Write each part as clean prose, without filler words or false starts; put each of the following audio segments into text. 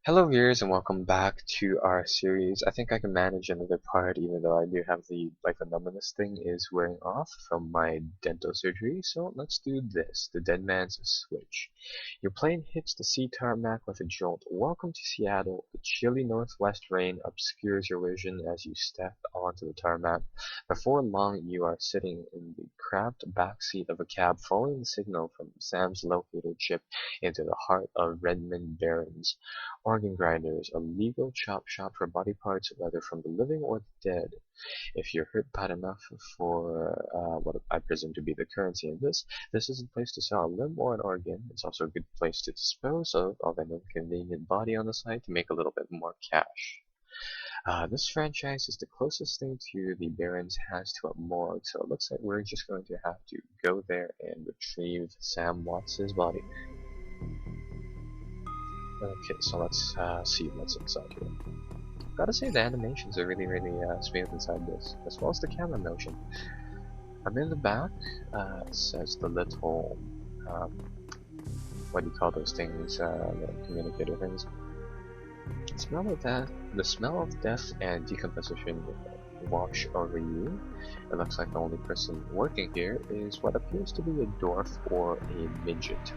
Hello viewers and welcome back to our series. I think I can manage another part even though I do have the numbness thing is wearing off from my dental surgery. So let's do this. The Dead Man's Switch. Your plane hits the sea tarmac with a jolt. Welcome to Seattle. The chilly northwest rain obscures your vision as you step onto the tarmac. Before long you are sitting in the cramped backseat of a cab following the signal from Sam's locator chip into the heart of Redmond Barrens. Organ grinders, a legal chop shop for body parts, whether from the living or the dead. If you're hurt bad enough for what I presume to be the currency in this is a place to sell a limb or an organ. It's also a good place to dispose of an inconvenient body on the side to make a little bit more cash. This franchise is the closest thing to the Barrens has to a morgue, so it looks like we're just going to have to go there and retrieve Sam Watts' body. Okay, so let's see what's inside here. Gotta say the animations are really smooth inside this, as well as the camera motion. I'm in the back, says the little, what do you call those things, the communicator things. The smell of death and decomposition wash over you. It looks like the only person working here is what appears to be a dwarf or a midget.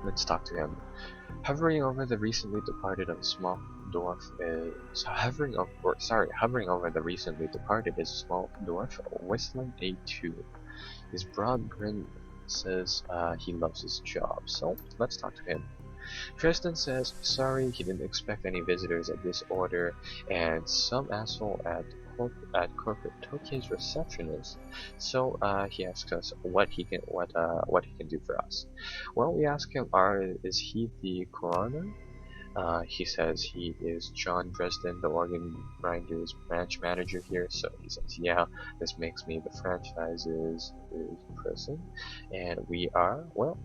Let's talk to him. Hovering over the recently departed is a small dwarf hovering over the recently departed is a small dwarf whistling a tune. His broad grin says he loves his job, so let's talk to him. Tristan says sorry he didn't expect any visitors at this order, and some asshole at corporate took his receptionist, so he asks us what he can do for us. Well, we ask him, is he the coroner? He says he is John Dresden, the organ grinders branch manager here. So he says, yeah, this makes me the franchise's person, and we are, well,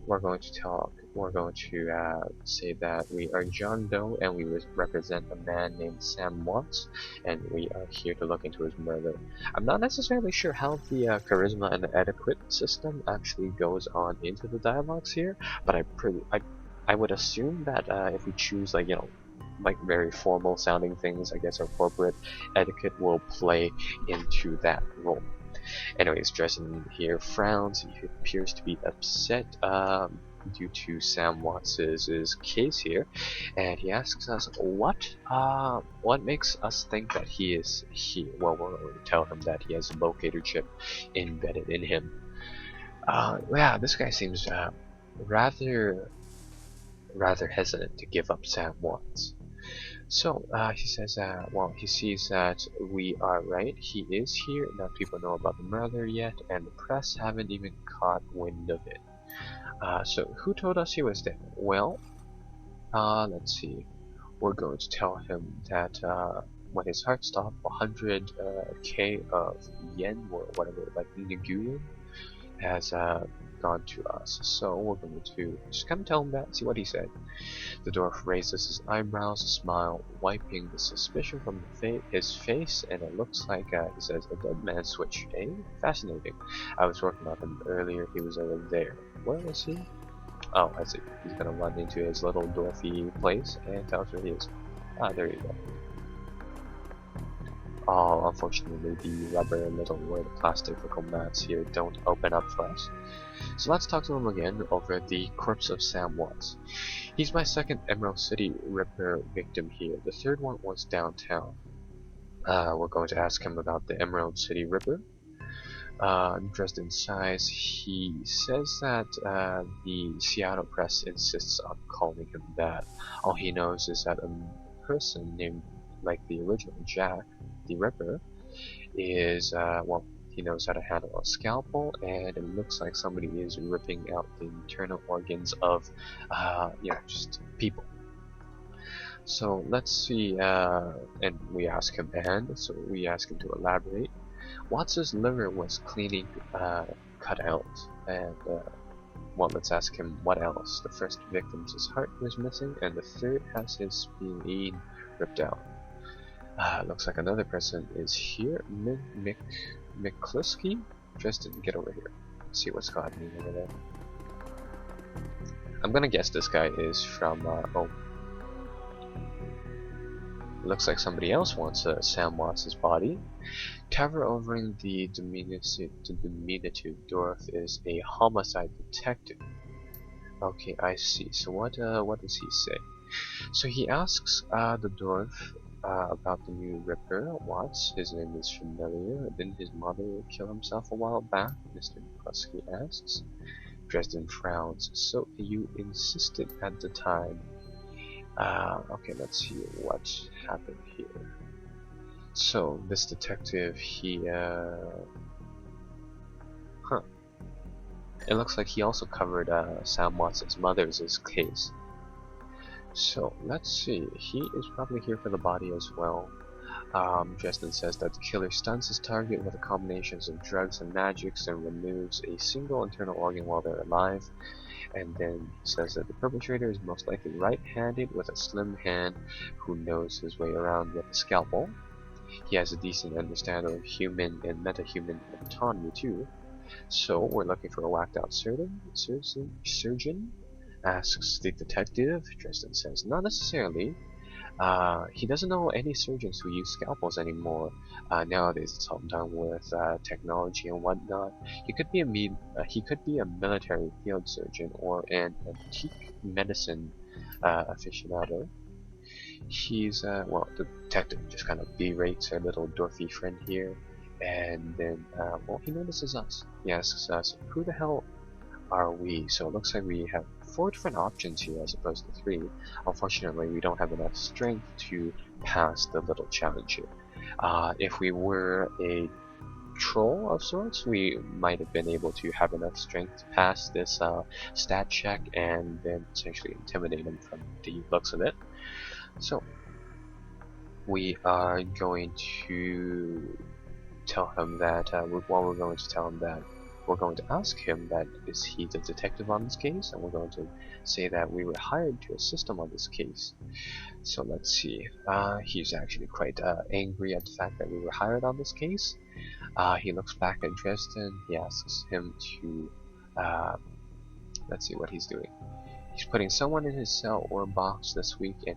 we're going to say that we are John Doe and we represent a man named Sam Watts, and we are here to look into his murder. I'm not necessarily sure how the charisma and the etiquette system actually goes on into the dialogues here, but I would assume that if we choose like very formal sounding things, I guess our corporate etiquette will play into that role. Anyways, Dresden here frowns. He appears to be upset due to Sam Watts' case here, and he asks us what makes us think that he is here. Well, we're going to tell him that he has a locator chip embedded in him. Yeah, this guy seems rather hesitant to give up Sam Watts. So he says, well, he sees that we are right. He is here. Not people know about the murder yet, and the press haven't even caught wind of it. So who told us he was dead? Well, let's see. We're going to tell him that when his heart stopped, 100k of yen or whatever, like Nguyen, has gone to us. So we're going to just kind of tell him that, see what he said. The dwarf raises his eyebrows, a smile, wiping the suspicion from his face, and it looks like he says, a dead man's switch, eh? Fascinating. I was working on him earlier, he was over there. Where is he? Oh, I see. He's gonna run into his little dwarfy place and tell us where he is. Ah, there you go. Oh, unfortunately the rubber little or the plastic mats here don't open up for us. So let's talk to him again over the corpse of Sam Watts. He's my second Emerald City Ripper victim here. The third one was downtown. We're going to ask him about the Emerald City Ripper. Dresden sighs. He says that the Seattle press insists on calling him that. All he knows is that a person named like the original Jack the Ripper is well, he knows how to handle a scalpel, and it looks like somebody is ripping out the internal organs of just people. So let's see, and we ask him to elaborate. Watts' liver was cleanly cut out, and well, let's ask him what else. The first victim's heart was missing, and the third has his spleen ripped out. Looks like another person is here. McCluskey? Tristan, get over here. Let's see what's happening over there. I'm gonna guess this guy is from, oh, looks like somebody else wants Sam Watts' body. Tower overing the diminutive dwarf is a homicide detective. Okay, I see. So what does he say? So he asks the dwarf about the new Ripper. Watts, his name is familiar. Didn't his mother kill himself a while back? Mr. McCluskey asks. Dresden frowns. So you insisted at the time. Okay, let's see what happened here. So this detective, he it looks like he also covered Sam Watts' mother's case. So let's see, he is probably here for the body as well. Dresden says that the killer stuns his target with a combination of drugs and magics and removes a single internal organ while they're alive. And then he says that the perpetrator is most likely right-handed with a slim hand who knows his way around with a scalpel. He has a decent understanding of human and meta-human autonomy too. So we're looking for a whacked-out surgeon? Asks the detective. Dresden says not necessarily. He doesn't know any surgeons who use scalpels anymore. Nowadays it's all done with technology and whatnot. He could be a military field surgeon or an antique medicine aficionado. He's well, the detective just kind of berates our little dwarfy friend here, and then well, he notices us. He asks us, "Who the hell are we?" So it looks like we have 4 different options here as opposed to 3. Unfortunately, we don't have enough strength to pass the little challenge here. If we were a troll of sorts, we might have been able to have enough strength to pass this stat check and then essentially intimidate him from the looks of it. So we are going to tell him that we're going to tell him that we're going to ask him that is he the detective on this case, and we're going to say that we were hired to assist him on this case. So let's see. He's actually quite angry at the fact that we were hired on this case. He looks back at Dresden. He asks him to let's see what he's doing. He's putting someone in his cell or box this week, and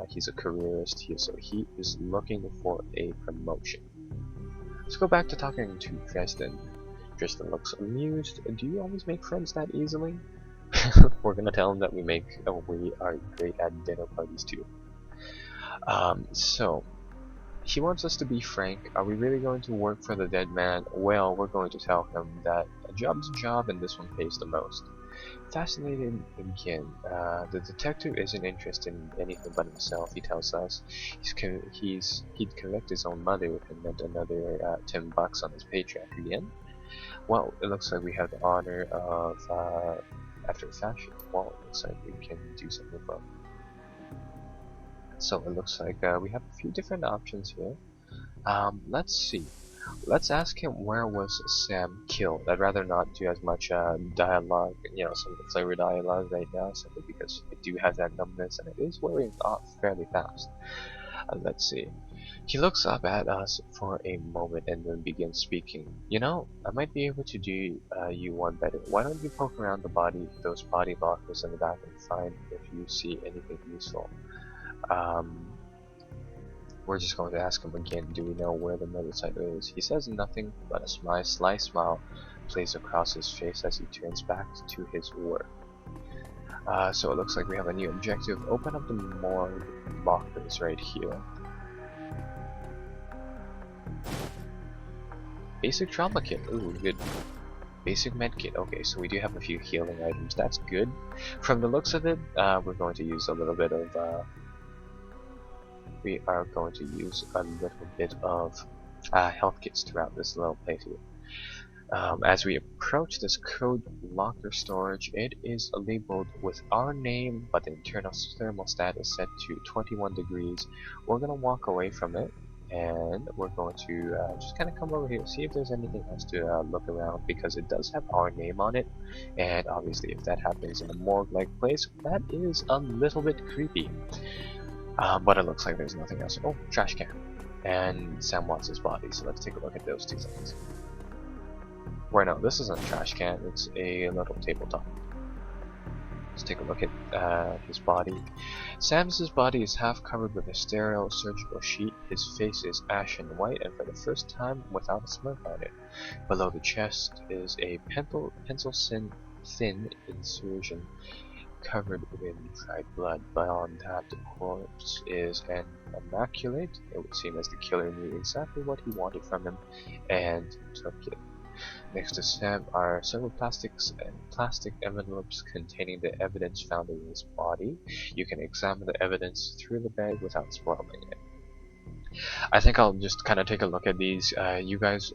he's a careerist here, so he is looking for a promotion. Let's go back to talking to Dresden. Dresden looks amused. Do you always make friends that easily? We're gonna tell him that we are great at dinner parties too. So he wants us to be frank. Are we really going to work for the dead man? Well, we're going to tell him that a job's a job and this one pays the most. Fascinated again, the detective isn't interested in anything but himself. He tells us he'd collect his own mother if it meant another $10 on his paycheck again. Well, it looks like we have the honor of after fashion. Well, it looks like we can do something for him. So it looks like we have a few different options here. Let's see. Let's ask him where was Sam killed. I'd rather not do as much dialogue, some of the flavor dialogue right now, simply because I do have that numbness and it is wearing off fairly fast. Let's see. He looks up at us for a moment and then begins speaking. I might be able to do you one better. Why don't you poke around those body lockers in the back and find if you see anything useful. We're just going to ask him again, do we know where the motorcycle is? He says nothing, but a sly smile plays across his face as he turns back to his work. So it looks like we have a new objective. Open up the morgue lockers right here. Basic trauma kit. Ooh, good. Basic med kit. Okay, so we do have a few healing items. That's good. From the looks of it, we're going to use a little bit of health kits throughout this little playthrough. As we approach this code locker storage, it is labeled with our name, but the internal thermostat is set to 21 degrees. We're going to walk away from it, and we're going to just kind of come over here, see if there's anything else to look around, because it does have our name on it, and obviously if that happens in a morgue-like place, that is a little bit creepy. But it looks like there's nothing else. Oh, trash can. And Sam Watts' body, so let's take a look at those two things. Where no, this isn't a trash can, it's a little tabletop. Let's take a look at his body. Sam's body is half covered with a sterile surgical sheet. His face is ashen white and for the first time without a smirk on it. Below the chest is a pencil-thin incision covered with dried blood. Beyond that, the corpse is an immaculate. It would seem as the killer knew exactly what he wanted from him and took it. Next to Sam are several plastic envelopes containing the evidence found in his body. You can examine the evidence through the bag without spoiling it. I think I'll just kind of take a look at these. You guys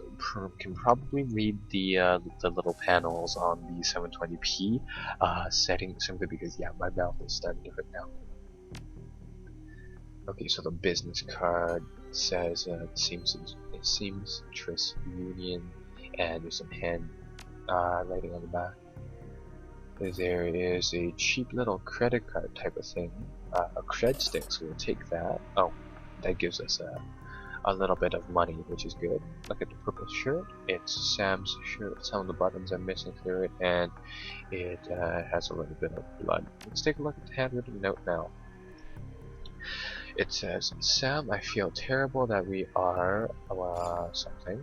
can probably read the little panels on the 720p setting simply because my mouth is starting to hurt now. Okay, so the business card says seamstress union, and there's some hand writing on the back. There is a cheap little credit card type of thing, a cred stick, so we'll take that. Oh, that gives us a little bit of money, which is good. Look at the purple shirt. It's Sam's shirt. Some of the buttons are missing through it, and it has a little bit of blood. Let's take a look at the handwritten note now. It says, Sam, I feel terrible that we are something.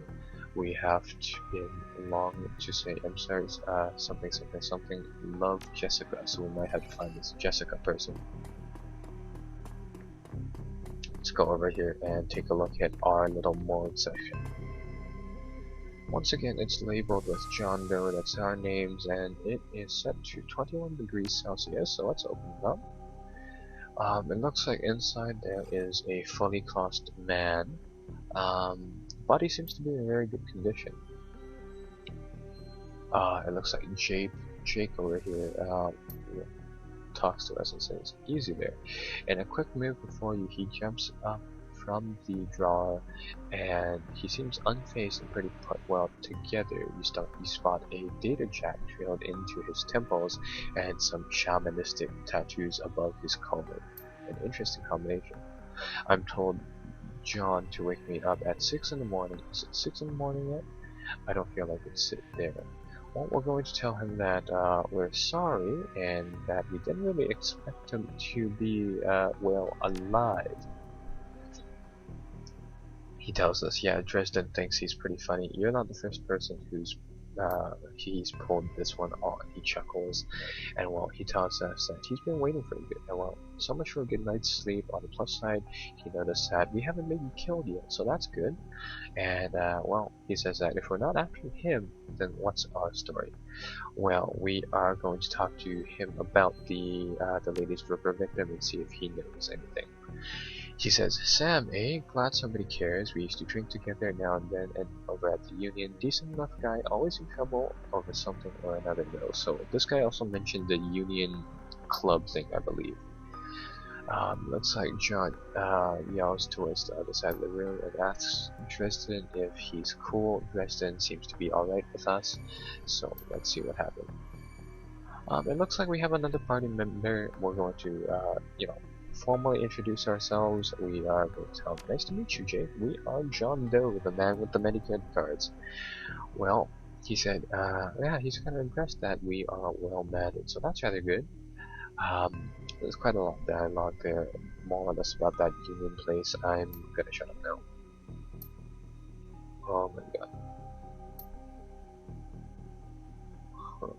We have been long to say, I'm sorry, something, love Jessica, so we might have to find this Jessica person. Let's go over here and take a look at our little morgue section. Once again, it's labeled with John Doe, that's our names, and it is set to 21 degrees Celsius, so let's open it up. It looks like inside there is a fully clothed man. Body seems to be in very good condition. It looks like Jake over here talks to us and says, easy there. In a quick move before you, he jumps up from the drawer and he seems unfazed and pretty put well together. You spot a data jack trailed into his temples and some shamanistic tattoos above his collar. An interesting combination. I'm told John to wake me up at 6 in the morning. Is it 6 in the morning yet? I don't feel like it's there. Well, we're going to tell him that we're sorry and that we didn't really expect him to be, well, alive. He tells us, yeah, Dresden thinks he's pretty funny. You're not the first person he's pulled this one on. He chuckles, and well, he tells us that he's been waiting for a bit. And well, so much for a good night's sleep. On the plus side, he noticed that we haven't been killed yet, so that's good. And well, he says that if we're not after him, then what's our story? Well, we are going to talk to him about the latest stripper victim and see if he knows anything. He says, Sam, glad somebody cares. We used to drink together now and then, and over at the Union, decent enough guy, always in trouble over something or another though. So this guy also mentioned the Union club thing, I believe. Looks like John yells towards the other side of the room and asks Dresden if he's cool. Dresden seems to be alright with us, so let's see what happens. It looks like we have another party member. We're going to, formally introduce ourselves. We are going to tell him, nice to meet you, Jake. We are John Doe, the man with the many credit cards. Well, he said, yeah, he's kind of impressed that we are well mannered, so that's rather good. There's quite a lot of dialogue there, more or less about that Union place. I'm gonna shut up now. Oh my god. Huh.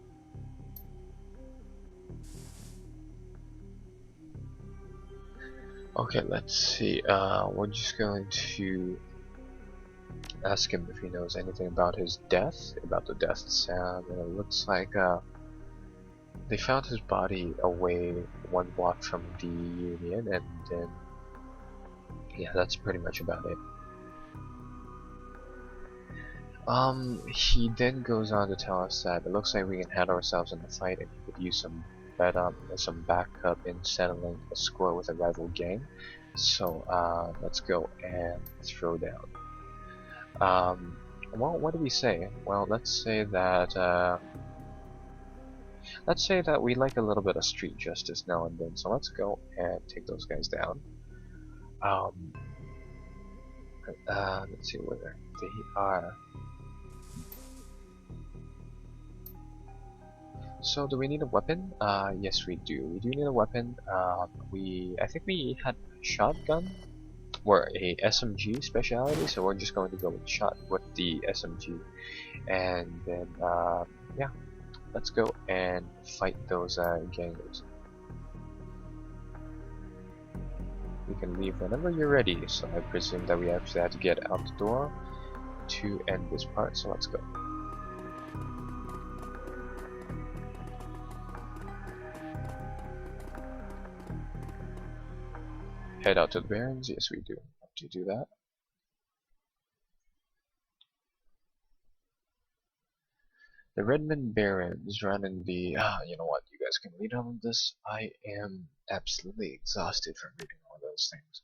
Okay, let's see. We're just going to ask him if he knows anything about his death, about the death of Sam, and it looks like they found his body away 1 block from the Union, and then yeah, that's pretty much about it. He then goes on to tell us that it looks like we can handle ourselves in the fight and he could use some backup in settling a score with a rival gang. So let's go and throw down. Well, what do we say? Well, let's say that we like a little bit of street justice now and then. So let's go and take those guys down. Let's see where they are. So do we need a weapon? Yes we do. We do need a weapon. I think we had shotgun or a SMG speciality, so we're just going to go with the SMG, and then yeah, let's go and fight those gangers. We can leave whenever you're ready. So I presume that we actually have to get out the door to end this part. So let's go. Head out to the Barrens. Yes, we do have to do that. The Redmond Barrens running the you know what, you guys can read all of this. I am absolutely exhausted from reading all those things.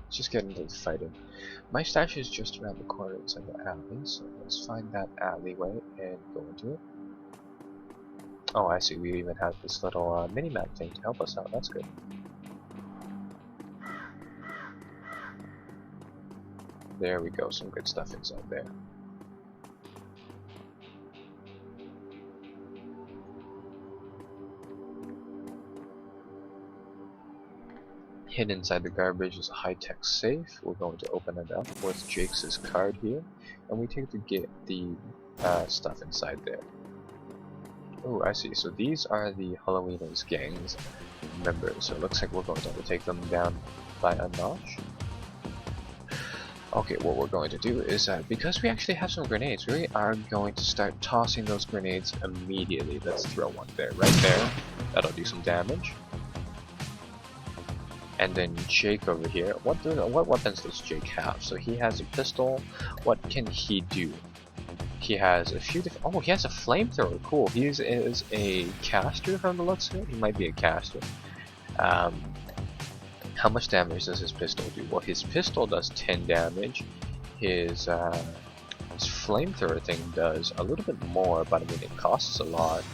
Let's just get into the fighting. My stash is just around the corner inside the alley, so let's find that alleyway and go into it. Oh, I see, we even have this little mini-map thing to help us out, that's good. There we go, some good stuff inside there. Hidden inside the garbage is a high-tech safe. We're going to open it up with Jake's card here, and we take to get the stuff inside there. Oh, I see. So these are the Halloweeners gang's members. So it looks like we're going to have to take them down by a notch. Okay, what we're going to do is, because we actually have some grenades, we are going to start tossing those grenades immediately. Let's throw one there, right there. That'll do some damage. And then Jake over here, what weapons does Jake have? So he has a pistol. What can he do? He has a few different. Oh, he has a flamethrower. Cool. He is a caster from the looks of it. He might be a caster. How much damage does his pistol do? Well, his pistol does 10 damage. His flamethrower thing does a little bit more, but I mean it costs a lot.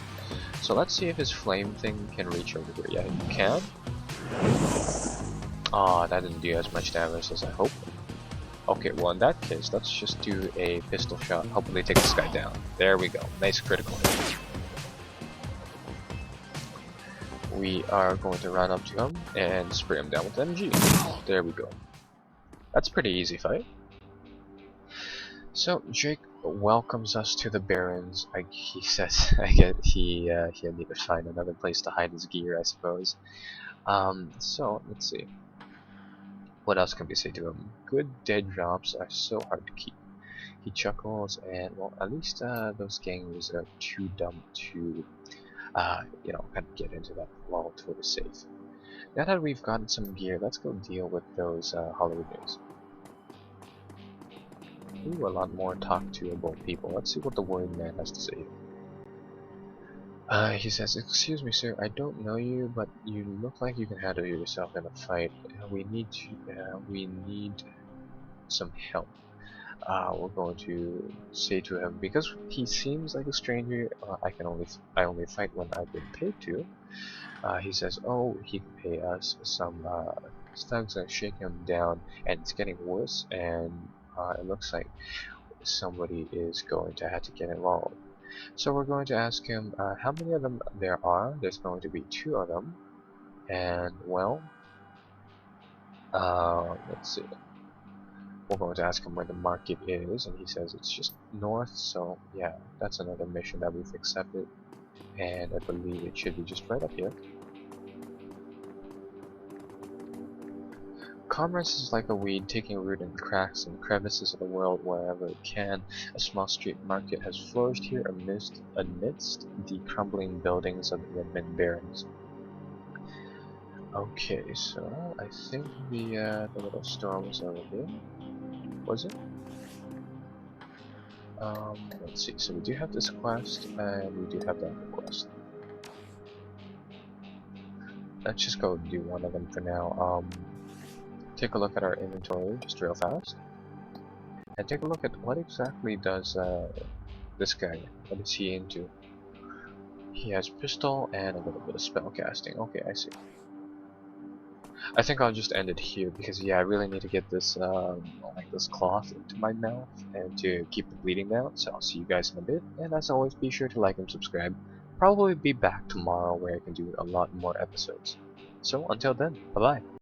So let's see if his flame thing can reach over here. Yeah, you can. Ah, that didn't do as much damage as I hoped. Okay, well in that case, let's just do a pistol shot. Hopefully take this guy down. There we go. Nice critical hit. We are going to run up to him and spray him down with MG. There we go. That's a pretty easy fight. So Jake welcomes us to the Barrens. He says, I guess he'll need to find another place to hide his gear, I suppose. So let's see. What else can we say to him? Good dead drops are so hard to keep. He chuckles, and well, at least those gangers are too dumb to, you know, kind of get into that vault for the safe. Now that we've gotten some gear, let's go deal with those Halloweeners. Ooh, a lot more talk-to-able people. Let's see what the worried man has to say. He says, "Excuse me, sir. I don't know you, but you look like you can handle yourself in a fight. We need some help." We're going to say to him, because he seems like a stranger. I only fight when I've been paid to. He says, "Oh, he can pay us some." Thugs are shaking him down, and it's getting worse. And it looks like somebody is going to have to get involved. So we're going to ask him how many of them there are. There's going to be 2 of them, and well, let's see. We're going to ask him where the market is, and he says it's just north. So yeah, that's another mission that we've accepted, and I believe it should be just right up here. Commerce is like a weed, taking root in the cracks and crevices of the world wherever it can. A small street market has flourished here amidst the crumbling buildings of the Redmond Barrens. Okay, so I think the little store was over here. Was it? Let's see. So we do have this quest, and we do have that quest. Let's just go do one of them for now. Take a look at our inventory just real fast, and take a look at what exactly does this guy, what is he into? He has pistol and a little bit of spell casting. Okay, I see. I think I'll just end it here because yeah, I really need to get this like this cloth into my mouth and to keep the bleeding down. So I'll see you guys in a bit, and as always, be sure to like and subscribe. Probably be back tomorrow where I can do a lot more episodes. So until then, bye bye.